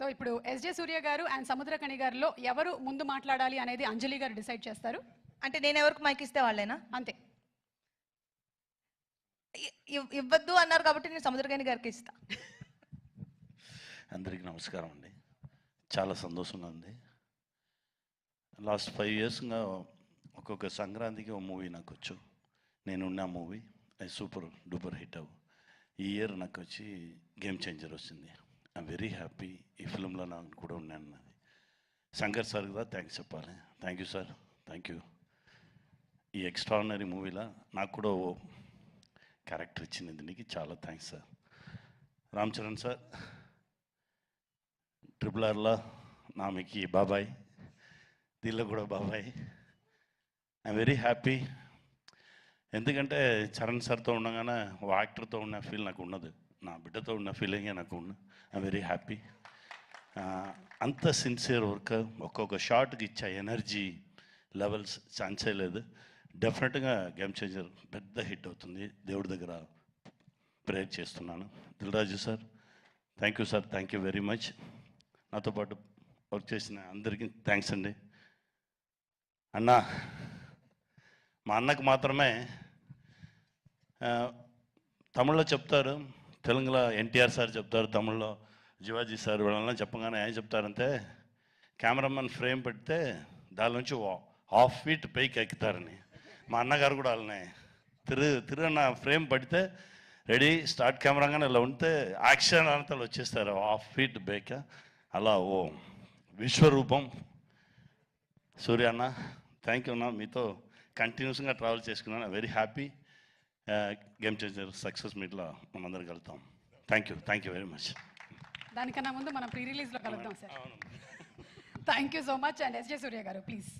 So ఇప్పుడు SJ Surya గారు and Samuthirakani గారిలో ఎవరు ముందు మాట్లాడాలి అనేది అంజలి గారు డిసైడ్ చేస్తారు. అంటే నేను ఎవరికి మైక్ ఇస్తే వాళ్ళేనా? అంతే. ఇవ్వద్దు అన్నారు కాబట్టి నేను సముద్రకణి గారికి ఇస్తా. అందరికీ నమస్కారం అండి. చాలా సంతోషంగా ఉంది. లాస్ట్ 5 ఇయర్స్గా ఒక్కొక్క సంక్రాంతికి ఒక మూవీ నాకు వచ్చు. నేనున్న మూవీ అది సూపర్ డూపర్ హిట్ అవ్వు. ఈ ఇయర్ నాకు వచ్చి గేమ్ చేంజర్ వచ్చింది. I'm very happy. ఈ ఫిల్మ్లో నాకు కూడా ఉన్నాను. అది శంకర్ సార్ కూడా థ్యాంక్స్ చెప్పాలి. Thank you sir, thank you. ఈ ఎక్స్ట్రాడినరీ మూవీలో నాకు కూడా ఓ క్యారెక్టర్ ఇచ్చింది. దీనికి చాలా thanks sir. Ram Charan sir, RRRలో నామికి బాబాయ్, దీనిలో కూడా బాబాయ్. I'm very happy. ఎందుకంటే చరణ్ సార్తో ఉండగానే ఓ యాక్టర్తో ఉన్న ఫీల్ నాకు ఉన్నది. నా బిడ్డతో ఉన్న ఫీలింగే నాకు ఉన్న. I'm very happy. అంత సిన్సియర్ వర్క్, ఒక్కొక్క షాట్కి ఇచ్చే ఎనర్జీ లెవెల్స్ ఛాన్సే లేదు. డెఫినెట్గా గేమ్ చేంజర్ పెద్ద హిట్ అవుతుంది. దేవుడి దగ్గర ప్రేయర్ చేస్తున్నాను. Dil Raju sir, thank you sir, thank you very much. నాతో పాటు వర్క్ చేసిన అందరికీ థ్యాంక్స్ అండి. అన్నా, మా అన్నకు మాత్రమే తమిళ్లో చెప్తారు, తెలుగులో ఎన్టీఆర్ సార్ చెప్తారు, తమిళ్లో శివాజీ సార్ వీళ్ళని చెప్పగానే ఏం చెప్తారంటే, కెమెరామెన్ ఫ్రేమ్ పెడితే దాని నుంచి 1/2 ఫీట్ పైకి ఎక్కుతారని. మా అన్నగారు కూడా వాళ్ళని తిరుగన్న ఫ్రేమ్ పడితే రెడీ స్టార్ట్ కెమెరాగానే ఇలా ఉంటే యాక్షన్ అంతా వచ్చేస్తారు 1/2 ఫీట్ బైక్. అలా ఓ విశ్వరూపం సూర్య అన్న. థ్యాంక్ యూ అన్న. మీతో కంటిన్యూస్గా ట్రావెల్ చేసుకున్నాను. Very happy. Game changer success మీట్లో మనందరం కలుద్దాం. Thank you very much. దానికన్నా ముందు మనం ప్రీ రిలీజ్లో కలుద్దాం sir. Thank you so much. And SJ Surya గారు ప్లీజ్.